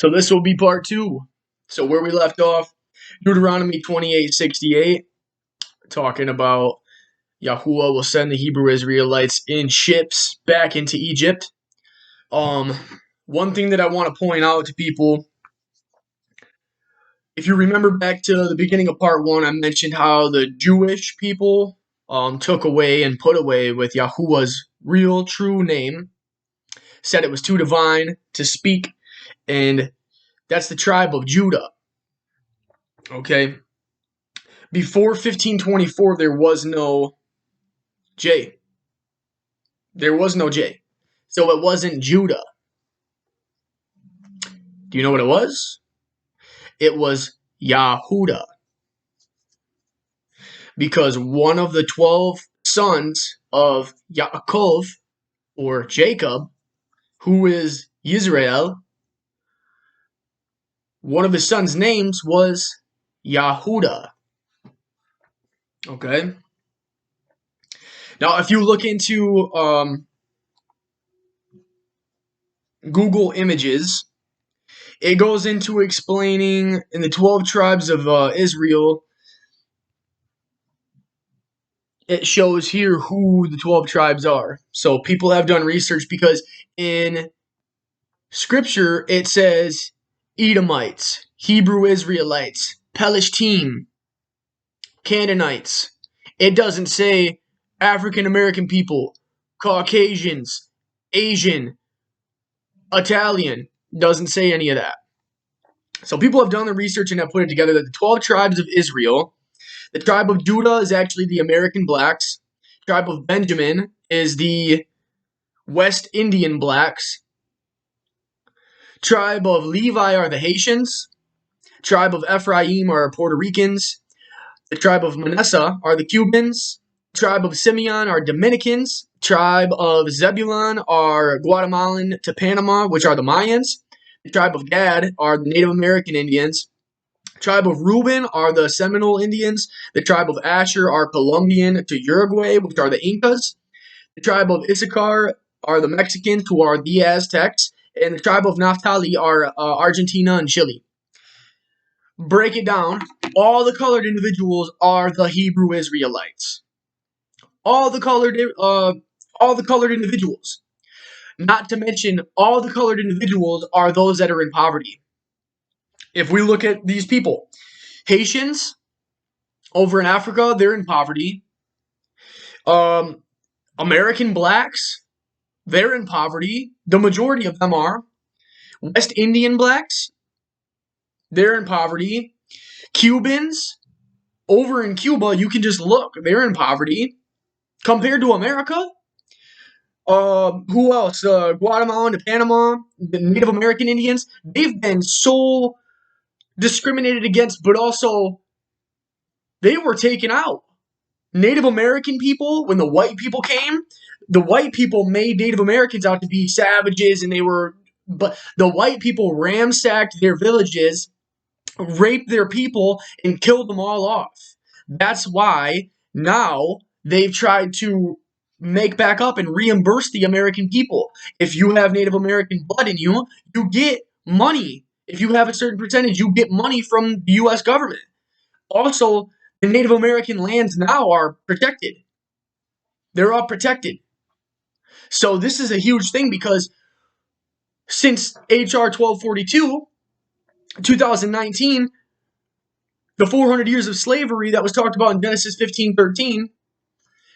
So this will be part 2. So where we left off, Deuteronomy 28:68, talking about Yahuwah will send the Hebrew Israelites in ships back into Egypt. One thing that I want to point out to people, if you remember back to the beginning of part 1, I mentioned how the Jewish people took away and put away with Yahuwah's real true name, said it was too divine to speak, and that's the tribe of Judah. Okay? Before 1524, there was no J. There was no J. So it wasn't Judah. Do you know what it was? It was Yahudah. Because one of the 12 sons of Yaakov, or Jacob, who is Israel, one of his sons' names was Yahudah. Okay? Now, if you look into Google Images, it goes into explaining in the 12 tribes of Israel. It shows here who the 12 tribes are. So people have done research because in Scripture it says Edomites, Hebrew Israelites, Pelishtim, Canaanites. It doesn't say African American people, Caucasians, Asian, Italian. Doesn't say any of that. So people have done the research and have put it together that the 12 tribes of Israel, the tribe of Judah is actually the American blacks, the tribe of Benjamin is the West Indian blacks, tribe of Levi are the Haitians, tribe of Ephraim are Puerto Ricans, the tribe of Manasseh are the Cubans, tribe of Simeon are Dominicans, tribe of Zebulun are Guatemalan to Panama, which are the Mayans, the tribe of Gad are the Native American Indians, tribe of Reuben are the Seminole Indians, the tribe of Asher are Colombian to Uruguay, which are the Incas, the tribe of Issachar are the Mexicans, who are the Aztecs, and the tribe of Naphtali are Argentina and Chile. Break it down. All the colored individuals are the Hebrew Israelites. All the colored individuals. Not to mention, all the colored individuals are those that are in poverty. If we look at these people, Haitians over in Africa, they're in poverty. American blacks, they're in poverty. The majority of them are. West Indian blacks, they're in poverty. Cubans, over in Cuba, you can just look. They're in poverty. Compared to America, who else? Guatemala to Panama, the Native American Indians, they've been so discriminated against, but also they were taken out. Native American people, when the white people came, the white people made Native Americans out to be savages, and but the white people ransacked their villages, raped their people, and killed them all off. That's why now they've tried to make back up and reimburse the American people. If you have Native American blood in you, you get money. If you have a certain percentage, you get money from the U.S. government. Also, the Native American lands now are protected. They're all protected. So this is a huge thing because since H.R. 1242, 2019, the 400 years of slavery that was talked about in Genesis 15:13,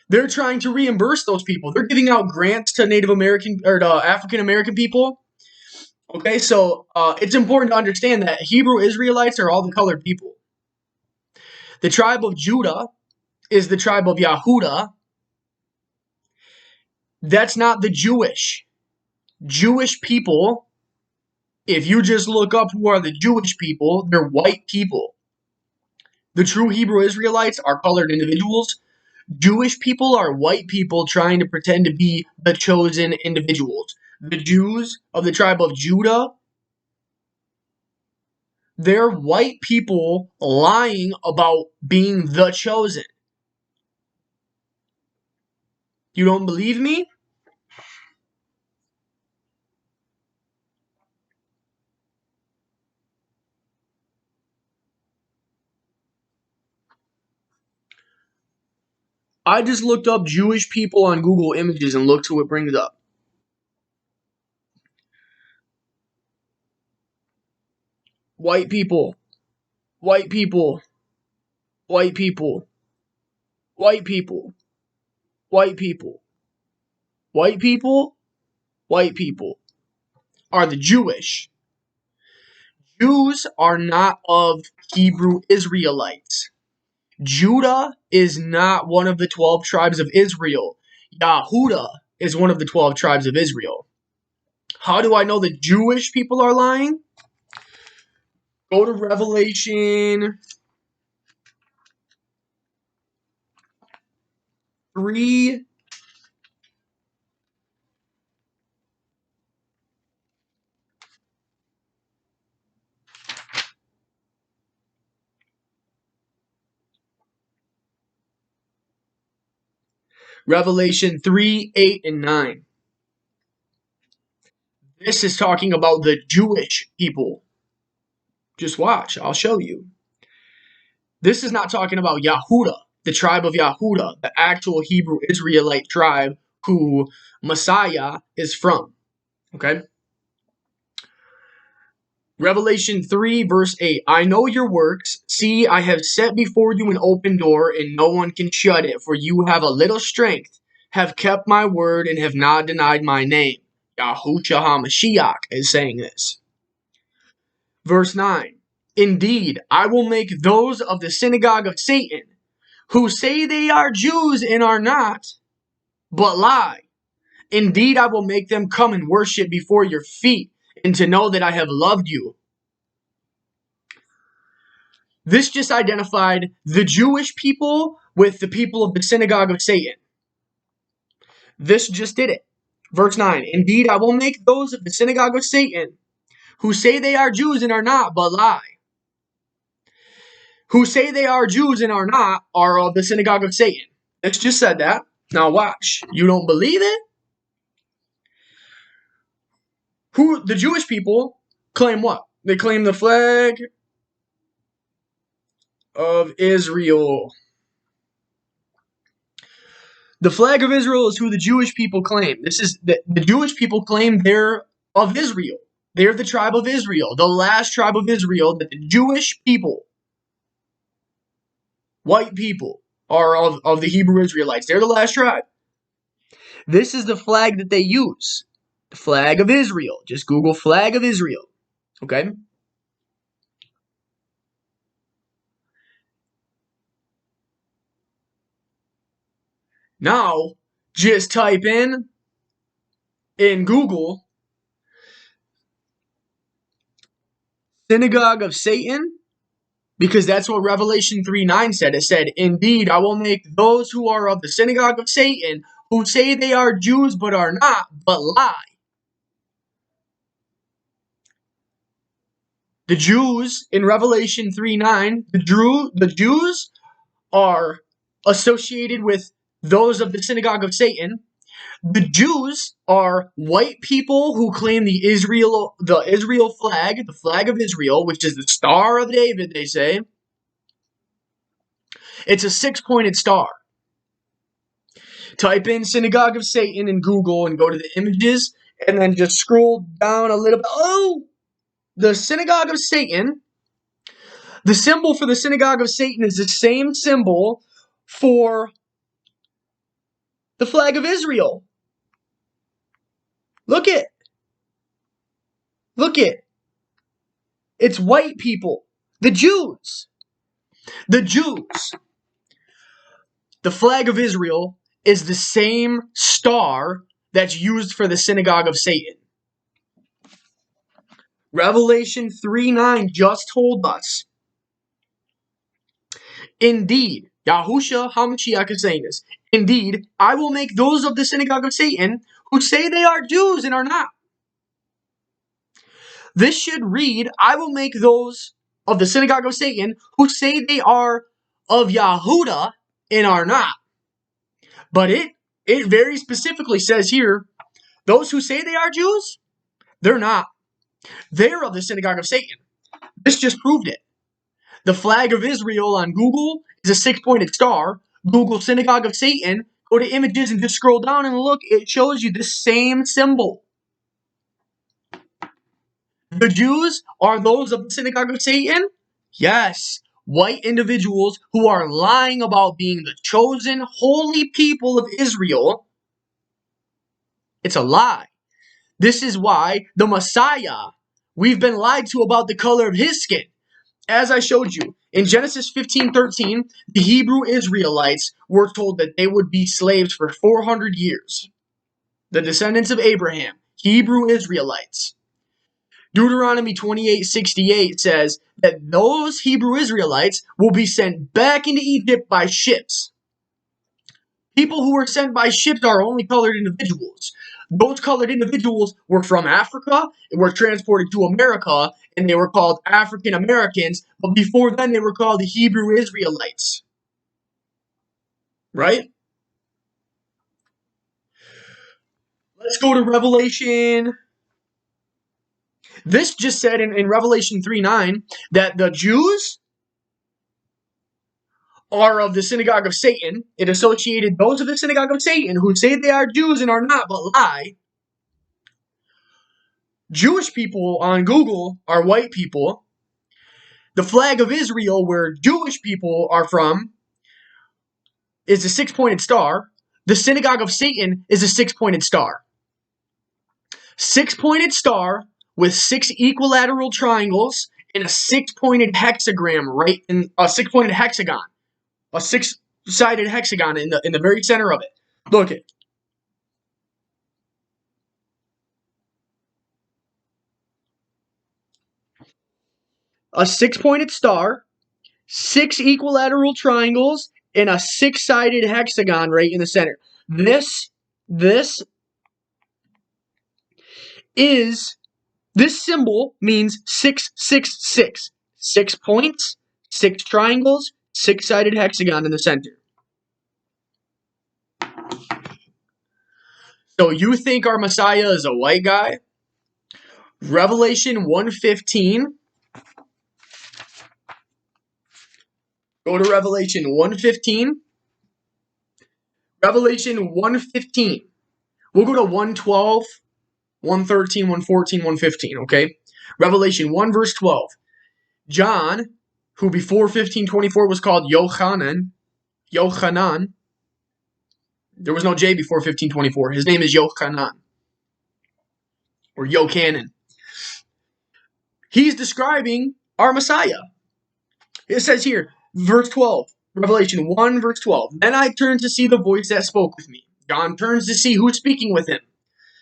they're trying to reimburse those people. They're giving out grants to Native American or to African American people. Okay, so it's important to understand that Hebrew Israelites are all the colored people. The tribe of Judah is the tribe of Yahudah. That's not the Jewish. Jewish people, if you just look up who are the Jewish people, they're white people. The true Hebrew Israelites are colored individuals. Jewish people are white people trying to pretend to be the chosen individuals. The Jews of the tribe of Judah, they're white people lying about being the chosen. You don't believe me? I just looked up Jewish people on Google Images and looked who it brings up. White people. White people. White people. White people. White people. White people. White people are the Jewish. Jews are not of Hebrew Israelites. Judah is not one of the 12 tribes of Israel. Yahudah is one of the 12 tribes of Israel. How do I know the Jewish people are lying? Go to Revelation 3. Revelation 3, 8, and 9. This is talking about the Jewish people. Just watch, I'll show you. This is not talking about Yahudah, the tribe of Yahudah, the actual Hebrew Israelite tribe who Messiah is from. Okay? Revelation 3, verse 8. I know your works. See, I have set before you an open door, and no one can shut it. For you have a little strength, have kept my word, and have not denied my name. Yahusha Ha'mashiach is saying this. Verse 9. Indeed, I will make those of the synagogue of Satan, who say they are Jews and are not, but lie. Indeed, I will make them come and worship before your feet, and to know that I have loved you. This just identified the Jewish people with the people of the synagogue of Satan. This just did it. Verse 9, indeed, I will make those of the synagogue of Satan, who say they are Jews and are not, but lie. Who say they are Jews and are not, are of the synagogue of Satan. This just said that. Now watch. You don't believe it? The Jewish people claim what? They claim the flag of Israel. The flag of Israel is who the Jewish people claim. This is the Jewish people claim they're of Israel. They're the tribe of Israel, the last tribe of Israel that the Jewish people, white people, are of the Hebrew Israelites. They're the last tribe. This is the flag that they use. The flag of Israel. Just Google flag of Israel. Okay? Now, just type in Google synagogue of Satan, because that's what Revelation 3:9 said. It said, indeed, I will make those who are of the synagogue of Satan, who say they are Jews but are not, but lie. The Jews in Revelation 3:9, the Jews are associated with those of the synagogue of Satan. The Jews are white people who claim the Israel flag, the flag of Israel, which is the Star of David, they say. It's a 6-pointed star. Type in synagogue of Satan in Google and go to the images, and then just scroll down a little bit. Oh! The synagogue of Satan. The symbol for the synagogue of Satan is the same symbol for the flag of Israel. Look it. Look it. It's white people. The Jews. The Jews. The flag of Israel is the same star that's used for the synagogue of Satan. Revelation 3:9 just told us. Indeed, Yahusha Ha'mashiach is saying this. Indeed, I will make those of the synagogue of Satan who say they are Jews and are not. This should read, I will make those of the synagogue of Satan who say they are of Yahudah and are not. But it very specifically says here, those who say they are Jews, they're not. They're of the synagogue of Satan. This just proved it. The flag of Israel on Google is a 6-pointed star. Google synagogue of Satan, go to images and just scroll down and look. It shows you the same symbol. The Jews are those of the synagogue of Satan? Yes. White individuals who are lying about being the chosen holy people of Israel. It's a lie. This is why the Messiah, we've been lied to about the color of his skin. As I showed you, in Genesis 15:13, the Hebrew Israelites were told that they would be slaves for 400 years. The descendants of Abraham, Hebrew Israelites. Deuteronomy 28:68 says that those Hebrew Israelites will be sent back into Egypt by ships. People who were sent by ships are only colored individuals. Those colored individuals were from Africa, were transported to America, and they were called African Americans, but before then they were called the Hebrew Israelites. Right? Let's go to Revelation. This just said in Revelation 3:9 that the Jews are of the synagogue of Satan. It associated those of the synagogue of Satan who say they are Jews and are not, but lie. Jewish people on Google are white people. The flag of Israel, where Jewish people are from, is a six-pointed star. The synagogue of Satan is a six-pointed star. Six-pointed star with six equilateral triangles and a six-pointed hexagram, right? In a six-pointed hexagon. A six-sided hexagon in the very center of it. Look at it. A six-pointed star, six equilateral triangles, and a six-sided hexagon right in the center. This symbol means 666. 6 points, 6 triangles, six-sided hexagon in the center. So you think our Messiah is a white guy? Revelation 1:15. Go to Revelation 1:15. Revelation 1:15. We'll go to 1:12, 1:13, 1:14, 1:15, okay? Revelation 1 verse 12. John, who before 15:24 was called Yochanan, there was no J before 15:24. His name is Yochanan, or Yochanan. He's describing our Messiah. It says here, verse 12, Revelation 1, verse 12. Then I turned to see the voice that spoke with me. John turns to see who's speaking with him.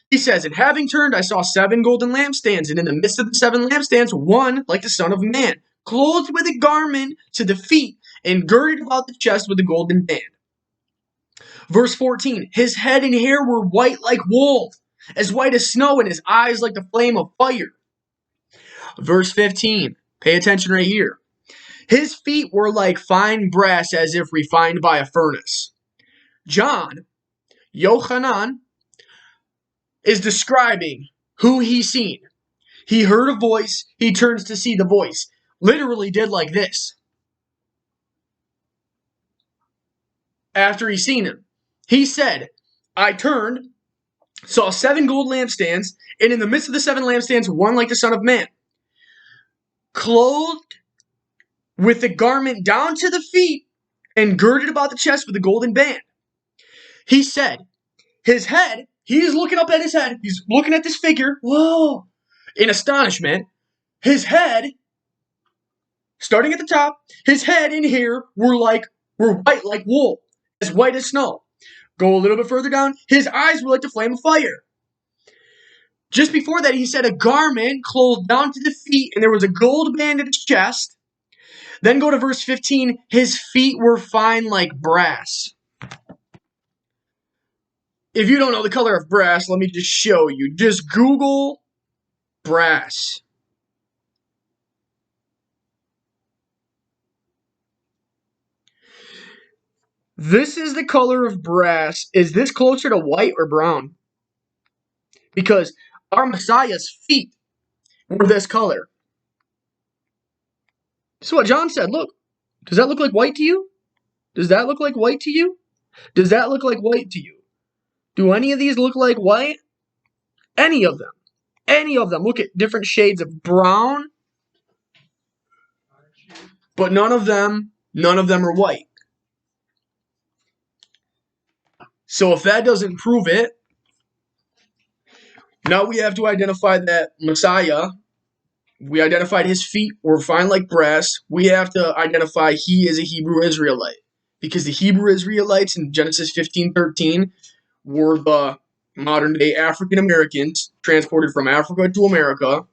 He says, and having turned, I saw 7 golden lampstands, and in the midst of the 7 lampstands, one like the Son of Man, clothed with a garment to the feet, and girded about the chest with a golden band. Verse 14, his head and hair were white like wool, as white as snow, and his eyes like the flame of fire. Verse 15, pay attention right here. His feet were like fine brass as if refined by a furnace. John, Yochanan, is describing who he's seen. He heard a voice, he turns to see the voice. Literally did like this. After he seen him. He said, I turned, saw 7 gold lampstands, and in the midst of the 7 lampstands, one like the Son of Man, clothed with the garment down to the feet, and girded about the chest with a golden band. He said, his head, he's looking up at his head, he's looking at this figure, whoa, in astonishment. His head, starting at the top, his head and hair were white like wool, as white as snow. Go a little bit further down, his eyes were like the flame of fire. Just before that, he said a garment clothed down to the feet, and there was a gold band at his chest. Then go to verse 15, his feet were fine like brass. If you don't know the color of brass, let me just show you. Just Google brass. This is the color of brass. Is this closer to white or brown? Because our Messiah's feet were this color. This is what John said. Look, does that look like white to you? Does that look like white to you? Does that look like white to you? Do any of these look like white? Any of them. Any of them. Look at different shades of brown. But none of them are white. So if that doesn't prove it, now we have to identify that Messiah. We identified his feet were fine like brass. We have to identify he is a Hebrew Israelite. Because the Hebrew Israelites in Genesis 15:13 were the modern-day African Americans transported from Africa to America.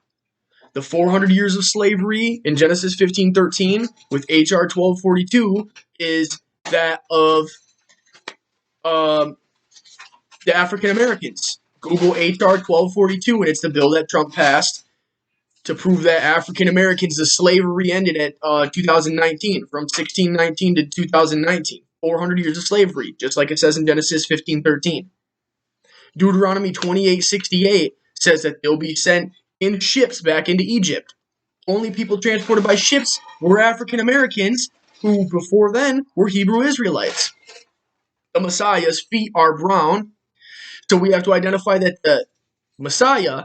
The 400 years of slavery in Genesis 15:13 with H.R. 1242 is that of the African Americans. Google H.R. 1242, and it's the bill that Trump passed to prove that African Americans, the slavery ended at 2019, from 1619 to 2019. 400 years of slavery, just like it says in Genesis 15:13. Deuteronomy 28:68 says that they'll be sent in ships back into Egypt. Only people transported by ships were African Americans, who before then were Hebrew Israelites. The Messiah's feet are brown, so we have to identify that the Messiah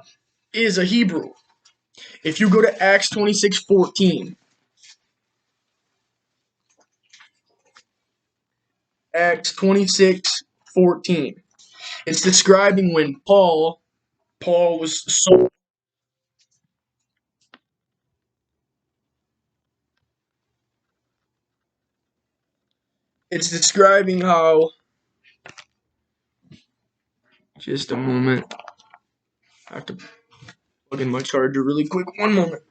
is a Hebrew. If you go to Acts 26:14, Acts 26:14, it's describing when Paul was so. It's describing how. Just a moment. I have to plug in my charger really quick. One moment.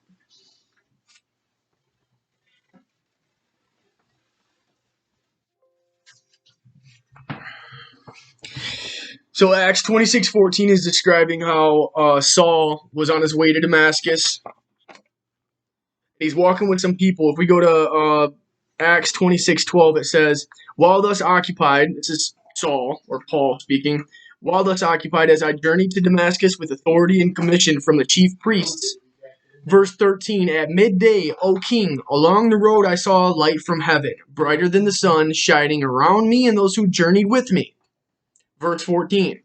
So Acts 26:14 is describing how Saul was on his way to Damascus. He's walking with some people. If we go to Acts 26:12, it says, "While thus occupied," this is Saul, or Paul speaking, "while thus occupied as I journeyed to Damascus with authority and commission from the chief priests." Verse 13, "At midday, O king, along the road I saw a light from heaven, brighter than the sun, shining around me and those who journeyed with me." Verse 14,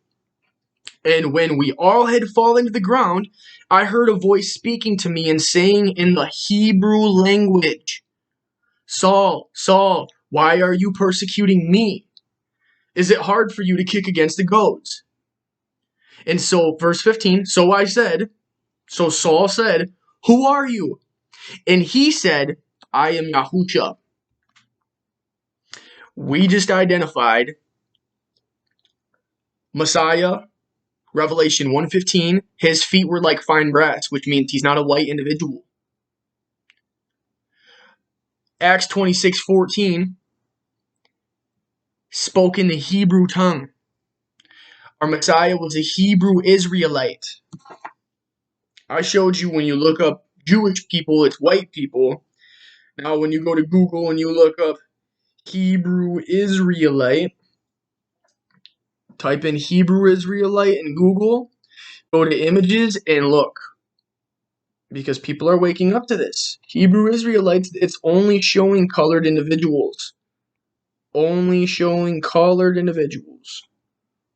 "And when we all had fallen to the ground, I heard a voice speaking to me and saying in the Hebrew language, 'Saul, Saul, why are you persecuting me? Is it hard for you to kick against the goads?' And so, verse 15, so Saul said, 'Who are you?' And he said, 'I am Yahusha.'" We just identified Messiah, Revelation 1:15, his feet were like fine brass, which means he's not a white individual. Acts 26:14, spoke in the Hebrew tongue. Our Messiah was a Hebrew Israelite. I showed you when you look up Jewish people, it's white people. Now when you go to Google and you look up Hebrew Israelite, type in Hebrew Israelite in Google, go to images and look. Because people are waking up to this. Hebrew Israelites, it's only showing colored individuals. Only showing colored individuals.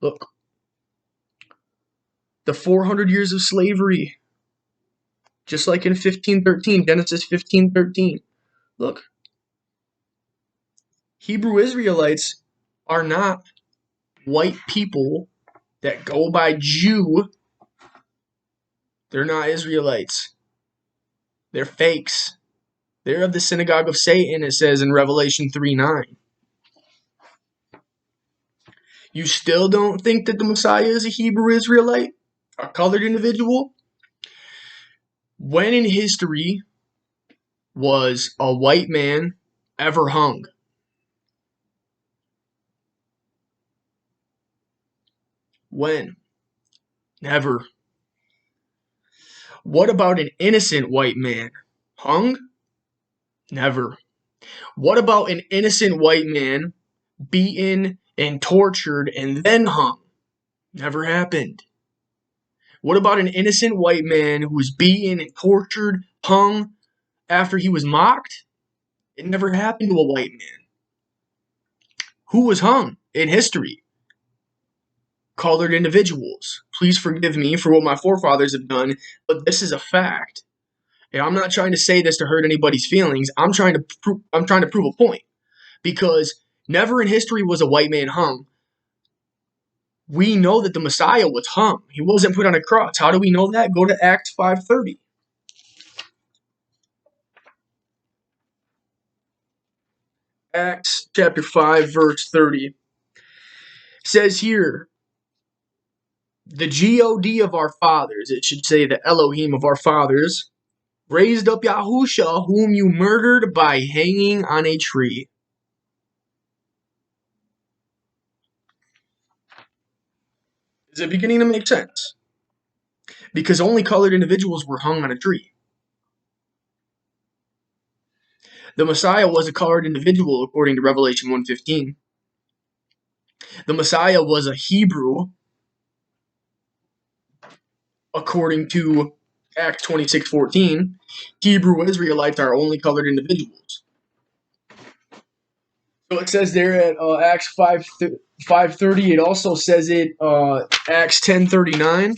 Look. The 400 years of slavery. Just like in 15:13, Genesis 15:13. Look. Hebrew Israelites are not white people that go by Jew. They're not Israelites. They're fakes. They're of the synagogue of Satan, it says in Revelation 3:9. You still don't think that the Messiah is a Hebrew Israelite? A colored individual? When in history was a white man ever hung? When? Never. What about an innocent white man? Hung? Never. What about an innocent white man beaten and tortured and then hung? Never happened. What about an innocent white man who was beaten and tortured, hung after he was mocked? It never happened to a white man. Who was hung in history? Colored individuals. Please forgive me for what my forefathers have done, but this is a fact. And I'm not trying to say this to hurt anybody's feelings. I'm trying to prove a point, because never in history was a white man hung. We know that the Messiah was hung. He wasn't put on a cross. How do we know that? Go to Acts 5:30. Acts chapter 5, verse 30. Says here, the God of our fathers, it should say the Elohim of our fathers, raised up Yahusha, whom you murdered by hanging on a tree. Is it beginning to make sense? Because only colored individuals were hung on a tree. The Messiah was a colored individual, according to Revelation 1:15. The Messiah was a Hebrew, according to Acts 26:14. Hebrew Israelites are only colored individuals. So it says there at Acts 5:30. It also says it Acts 10:39.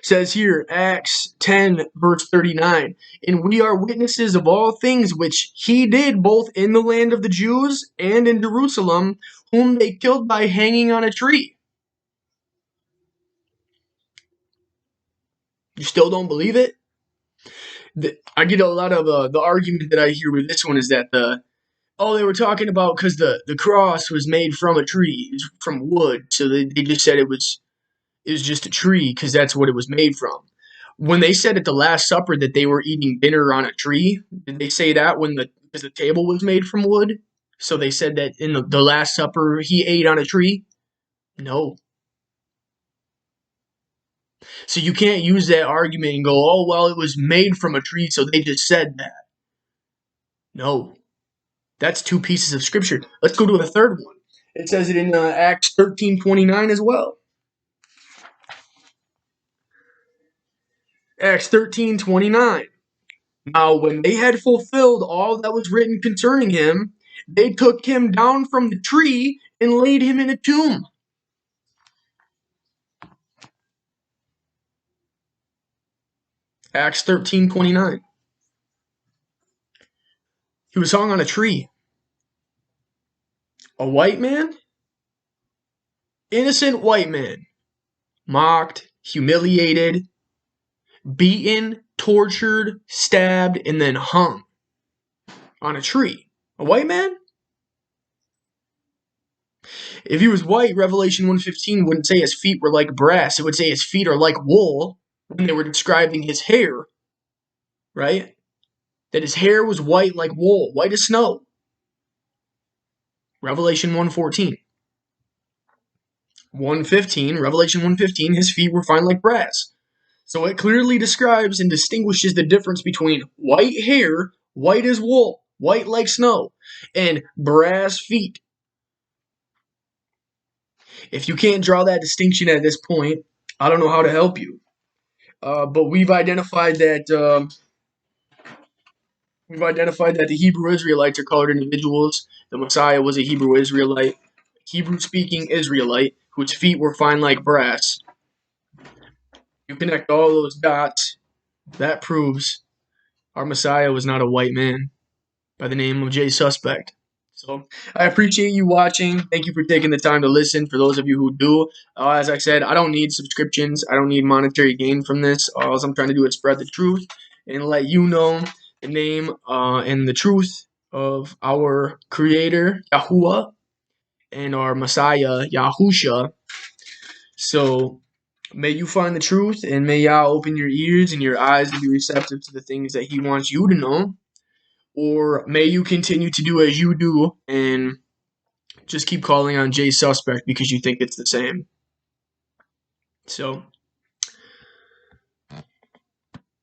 Says here, Acts 10, verse 39, and we are witnesses of all things which he did both in the land of the Jews and in Jerusalem, whom they killed by hanging on a tree. You still don't believe it? I get a lot of the argument that I hear with this one is that they were talking about because the cross was made from a tree, from wood, so they just said it was just a tree because that's what it was made from. When they said at the Last Supper that they were eating dinner on a tree, did they say that because the table was made from wood? So they said that in the Last Supper he ate on a tree? No. So you can't use that argument and go, oh, well, it was made from a tree, so they just said that. No. That's two pieces of scripture. Let's go to the third one. It says it in Acts 13:29 as well. Acts 13:29. Now, when they had fulfilled all that was written concerning him, they took him down from the tree and laid him in a tomb. Acts 13:29. He was hung on a tree. A white man? Innocent white man. Mocked, humiliated, beaten, tortured, stabbed, and then hung on a tree. A white man? If he was white, Revelation 1:15 wouldn't say his feet were like brass. It would say his feet are like wool when they were describing his hair, right? That his hair was white like wool, white as snow. Revelation 1:14. 1:15, Revelation 1:15, his feet were fine like brass. So it clearly describes and distinguishes the difference between white hair, white as wool, white like snow, and brass feet. If you can't draw that distinction at this point, I don't know how to help you. But we've identified that the Hebrew Israelites are colored individuals. The Messiah was a Hebrew Israelite, Hebrew-speaking Israelite, whose feet were fine like brass. You connect all those dots, that proves our Messiah was not a white man by the name of jsuspect. So I appreciate you watching. Thank you for taking the time to listen. For those of you who do, as I said, I don't need subscriptions. I don't need monetary gain from this. All I'm trying to do is spread the truth and let you know the name and the truth of our Creator, Yahuwah, and our Messiah, Yahusha. So may you find the truth, and may Yah open your ears and your eyes to be receptive to the things that He wants you to know. Or may you continue to do as you do and just keep calling on jsuspect because you think it's the same. So